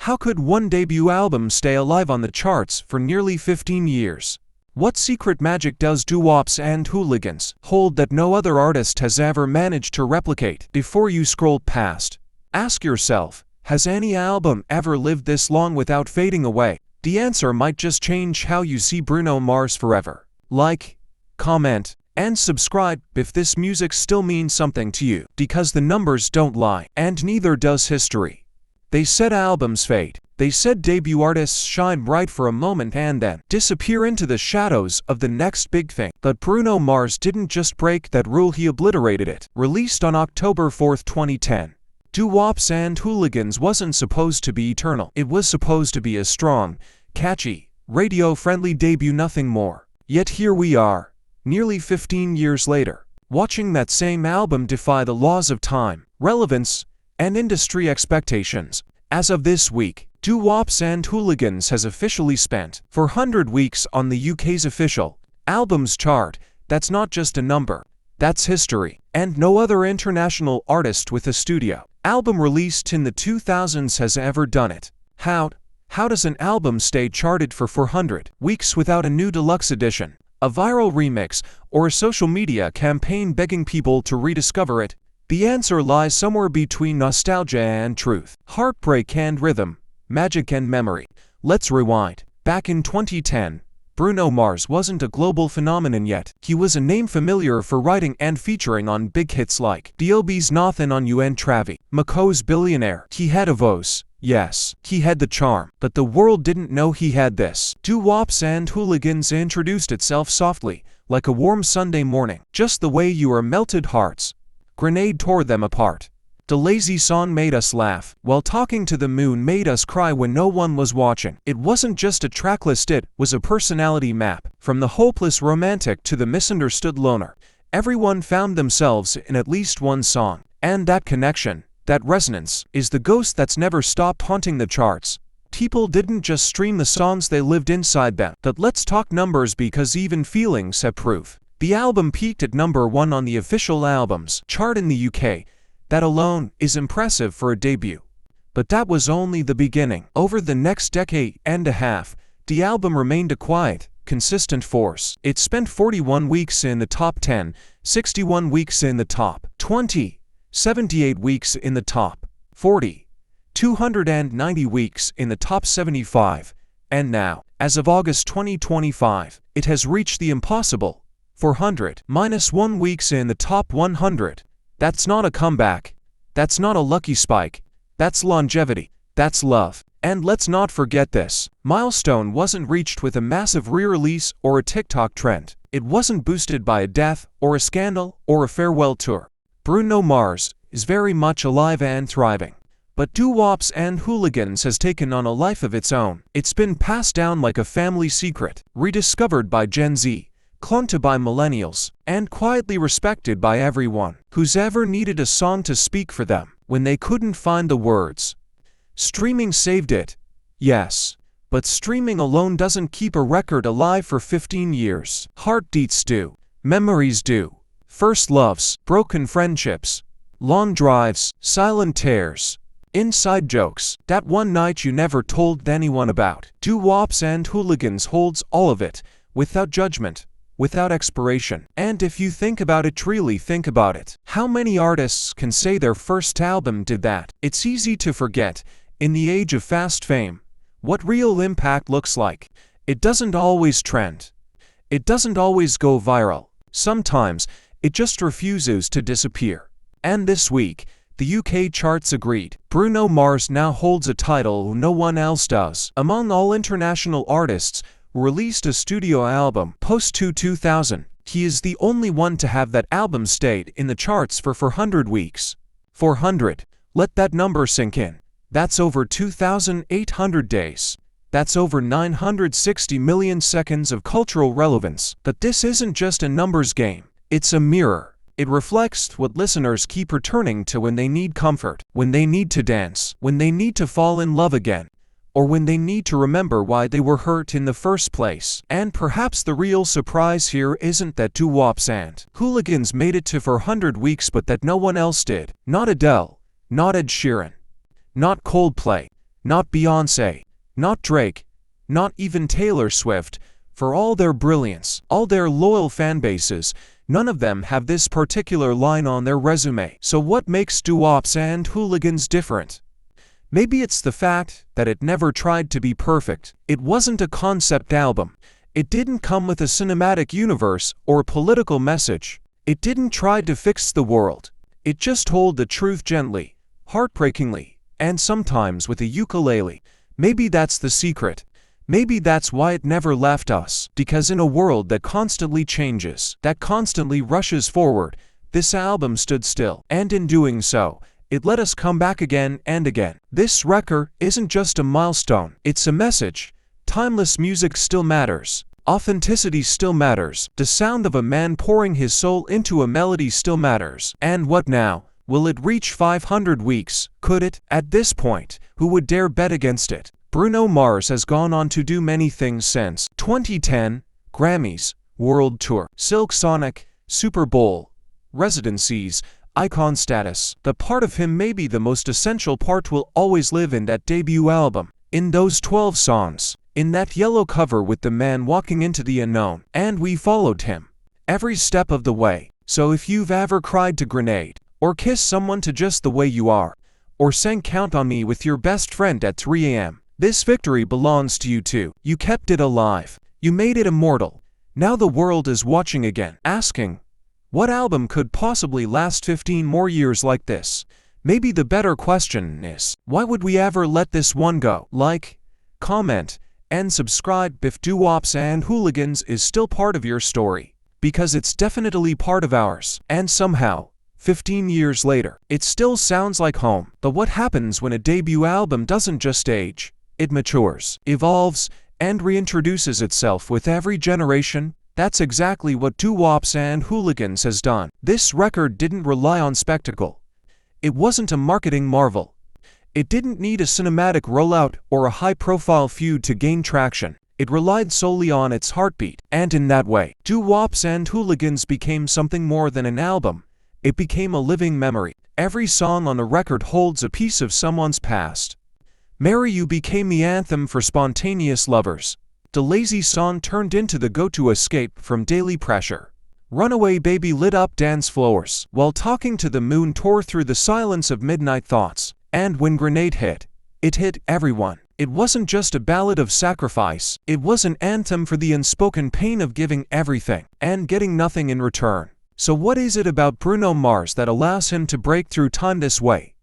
How could one debut album stay alive on the charts for nearly 15 years? What secret magic does Doo-Wops and Hooligans hold that no other artist has ever managed to replicate? Before you scroll past, ask yourself, has any album ever lived this long without fading away? The answer might just change how you see Bruno Mars forever. Like, comment, and subscribe if this music still means something to you, because the numbers don't lie, and neither does history. They said albums fade. They said debut artists shine bright for a moment and then disappear into the shadows of the next big thing. But Bruno Mars didn't just break that rule, he obliterated it. Released on October 4, 2010, Doo-Wops and Hooligans wasn't supposed to be eternal. It was supposed to be a strong, catchy, radio-friendly debut, nothing more. Yet here we are, nearly 15 years later, watching that same album defy the laws of time, relevance, and industry expectations. As of this week, Doo-Wops and Hooligans has officially spent 400 weeks on the UK's official albums chart. That's not just a number, that's history. And no other international artist with a studio album released in the 2000s has ever done it. How does an album stay charted for 400 weeks without a new deluxe edition, a viral remix, or a social media campaign begging people to rediscover it? The answer lies somewhere between nostalgia and truth, heartbreak and rhythm, magic and memory. Let's rewind. Back in 2010, Bruno Mars wasn't a global phenomenon yet. He was a name familiar for writing and featuring on big hits like D.O.B.'s Nothin' on You and Travi, Mako's Billionaire. He had a voice. Yes, he had the charm, but the world didn't know he had this. Doo-Wops and Hooligans introduced itself softly, like a warm Sunday morning, just the way your melted hearts. Grenade tore them apart. The lazy song made us laugh, while Talking to the Moon made us cry when no one was watching. It wasn't just a track list, it was a personality map. From the hopeless romantic to the misunderstood loner, everyone found themselves in at least one song. And that connection, that resonance, is the ghost that's never stopped haunting the charts. People didn't just stream the songs, they lived inside them. But let's talk numbers, because even feelings have proof. The album peaked at #1 on the official albums chart in the UK. That alone is impressive for a debut. But that was only the beginning. Over the next decade and a half, the album remained a quiet, consistent force. It spent 41 weeks in the top 10, 61 weeks in the top 20, 78 weeks in the top 40, 290 weeks in the top 75, and now, as of August 2025, it has reached the impossible 400-1 weeks in the top 100. That's not a comeback. That's not a lucky spike. That's longevity. That's love. And let's not forget this. Milestone wasn't reached with a massive re-release or a TikTok trend. It wasn't boosted by a death or a scandal or a farewell tour. Bruno Mars is very much alive and thriving. But Doo-Wops and Hooligans has taken on a life of its own. It's been passed down like a family secret, rediscovered by Gen Z, clung to by millennials, and quietly respected by everyone who's ever needed a song to speak for them when they couldn't find the words. Streaming saved it, yes, but streaming alone doesn't keep a record alive for 15 years. Heartbeats do, memories do, first loves, broken friendships, long drives, silent tears, inside jokes, that one night you never told anyone about. Doo-Wops and Hooligans holds all of it, without judgment, without expiration. And if you think about it, really think about it, how many artists can say their first album did that? It's easy to forget, in the age of fast fame, what real impact looks like. It doesn't always trend. It doesn't always go viral. Sometimes, it just refuses to disappear. And this week, the UK charts agreed. Bruno Mars now holds a title no one else does. Among all international artists released a studio album post-2000, he is the only one to have that album stayed in the charts for 400 weeks. 400. Let that number sink in. That's over 2,800 days. That's over 960 million seconds of cultural relevance. But this isn't just a numbers game. It's a mirror. It reflects what listeners keep returning to when they need comfort, when they need to dance, when they need to fall in love again, or when they need to remember why they were hurt in the first place. And perhaps the real surprise here isn't that Doo-Wops and Hooligans made it to 400 weeks but that no one else did. Not Adele, not Ed Sheeran, not Coldplay, Not Beyoncé, not Drake, not even Taylor Swift. For all their brilliance, all their loyal fan bases, none of them have this particular line on their resume. So what makes Doo-Wops and Hooligans different? Maybe it's the fact that it never tried to be perfect. It wasn't a concept album. It didn't come with a cinematic universe or a political message. It didn't try to fix the world. It just told the truth gently, heartbreakingly, and sometimes with a ukulele. Maybe that's the secret. Maybe that's why it never left us. Because in a world that constantly changes, that constantly rushes forward, this album stood still. And in doing so, it let us come back again and again. This record isn't just a milestone, it's a message. Timeless music still matters. Authenticity still matters. The sound of a man pouring his soul into a melody still matters. And what now? Will it reach 500 weeks? Could it? At this point, who would dare bet against it? Bruno Mars has gone on to do many things since 2010, Grammys, World Tour, Silk Sonic, Super Bowl, residencies, icon status. The part of him, maybe the most essential part, will always live in that debut album, in those 12 songs, in that yellow cover with the man walking into the unknown. And we followed him every step of the way. So if you've ever cried to Grenade, or kissed someone to Just the Way You Are, or sang Count on Me with your best friend at 3 a.m., this victory belongs to you too. You kept it alive. You made it immortal. Now the world is watching again, asking, what album could possibly last 15 more years like this? Maybe the better question is, why would we ever let this one go? Like, comment, and subscribe if Doo-Wops and Hooligans is still part of your story. Because it's definitely part of ours. And somehow, 15 years later, it still sounds like home. But what happens when a debut album doesn't just age? It matures, evolves, and reintroduces itself with every generation. That's exactly what Doo-Wops and Hooligans has done. This record didn't rely on spectacle. It wasn't a marketing marvel. It didn't need a cinematic rollout or a high-profile feud to gain traction. It relied solely on its heartbeat. And in that way, Doo-Wops and Hooligans became something more than an album. It became a living memory. Every song on the record holds a piece of someone's past. Marry You became the anthem for spontaneous lovers. The lazy song turned into the go-to escape from daily pressure. Runaway Baby lit up dance floors, while Talking to the Moon tore through the silence of midnight thoughts. And when Grenade hit, it hit everyone. It wasn't just a ballad of sacrifice, it was an anthem for the unspoken pain of giving everything and getting nothing in return. So what is it about Bruno Mars that allows him to break through time this way?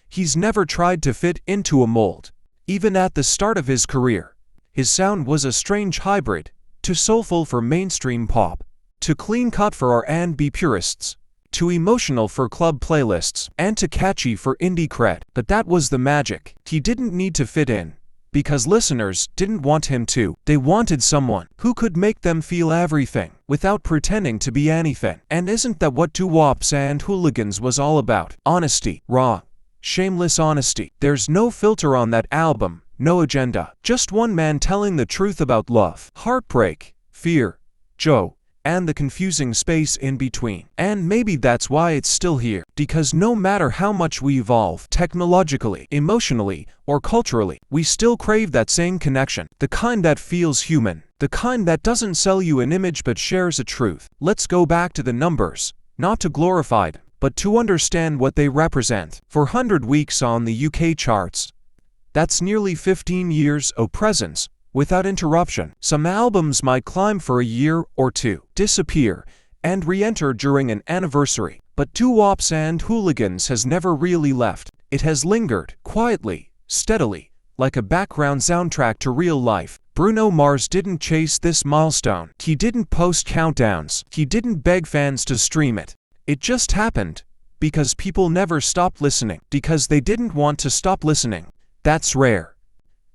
He's never tried to fit into a mold. Even at the start of his career, his sound was a strange hybrid, too soulful for mainstream pop, too clean-cut for R&B purists, too emotional for club playlists, and too catchy for indie cred. But that was the magic. He didn't need to fit in, because listeners didn't want him to. They wanted someone who could make them feel everything, without pretending to be anything. And isn't that what Doo-Wops and Hooligans was all about? Honesty, raw, shameless honesty. There's no filter on that album, no agenda. Just one man telling the truth about love, heartbreak, fear, joy, and the confusing space in between. And maybe that's why it's still here. Because no matter how much we evolve, technologically, emotionally, or culturally, we still crave that same connection. The kind that feels human. The kind that doesn't sell you an image but shares a truth. Let's go back to the numbers, not to glorify them, but to understand what they represent. For 100 weeks on the UK charts, that's nearly 15 years of presence, without interruption. Some albums might climb for a year or two, disappear, and re-enter during an anniversary. But Doo-Wops and Hooligans has never really left. It has lingered, quietly, steadily, like a background soundtrack to real life. Bruno Mars didn't chase this milestone. He didn't post countdowns. He didn't beg fans to stream it. It just happened, because people never stopped listening, because they didn't want to stop listening. That's rare.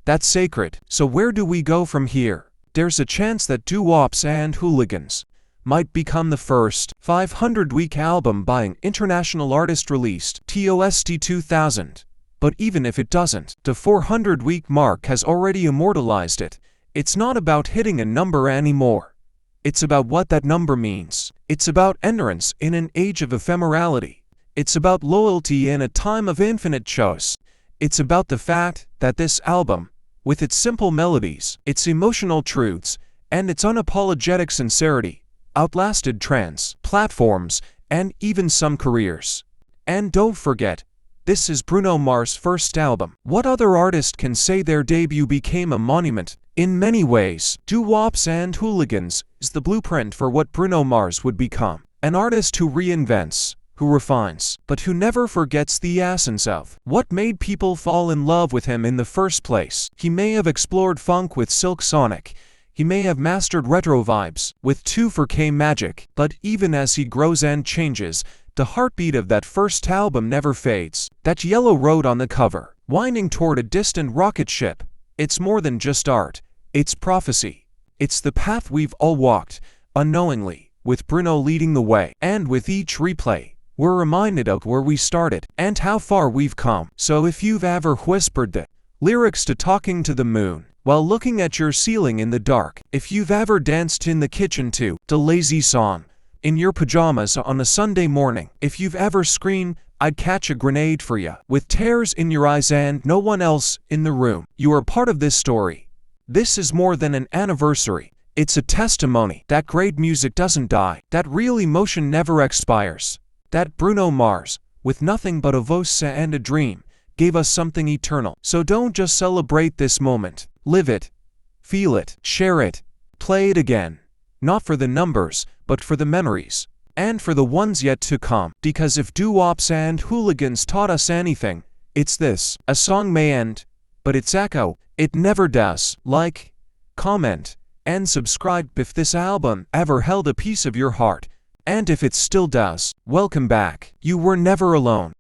That's sacred. So where do we go from here? There's a chance that Doo-Wops and Hooligans might become the first 500-week album by an international artist released post 2000. But even if it doesn't, the 400-week mark has already immortalized it. It's not about hitting a number anymore. It's about what that number means. It's about endurance in an age of ephemerality. It's about loyalty in a time of infinite choice. It's about the fact that this album, with its simple melodies, its emotional truths, and its unapologetic sincerity, outlasted trends, platforms, and even some careers. And don't forget, this is Bruno Mars' first album. What other artist can say their debut became a monument? In many ways, Doo-Wops and Hooligans is the blueprint for what Bruno Mars would become. An artist who reinvents, who refines, but who never forgets the essence of what made people fall in love with him in the first place. He may have explored funk with Silk Sonic, he may have mastered retro vibes with 2-4-K Magic, but even as he grows and changes, the heartbeat of that first album never fades. That yellow road on the cover, winding toward a distant rocket ship, it's more than just art, it's prophecy. It's the path we've all walked, unknowingly, with Bruno leading the way. And with each replay, we're reminded of where we started and how far we've come. So if you've ever whispered the lyrics to Talking to the Moon while looking at your ceiling in the dark, if you've ever danced in the kitchen to the lazy song in your pajamas on a Sunday morning, if you've ever screamed, "I'd catch a grenade for ya," with tears in your eyes and no one else in the room, you are part of this story. This is more than an anniversary. It's a testimony that great music doesn't die, that real emotion never expires, that Bruno Mars, with nothing but a voice and a dream, gave us something eternal. So don't just celebrate this moment, live it, feel it, share it, play it again. Not for the numbers, but for the memories, and for the ones yet to come. Because if Doo-Wops and Hooligans taught us anything, it's this: a song may end, but its echo, it never does. Like, comment, and subscribe if this album ever held a piece of your heart, and if it still does, welcome back. You were never alone.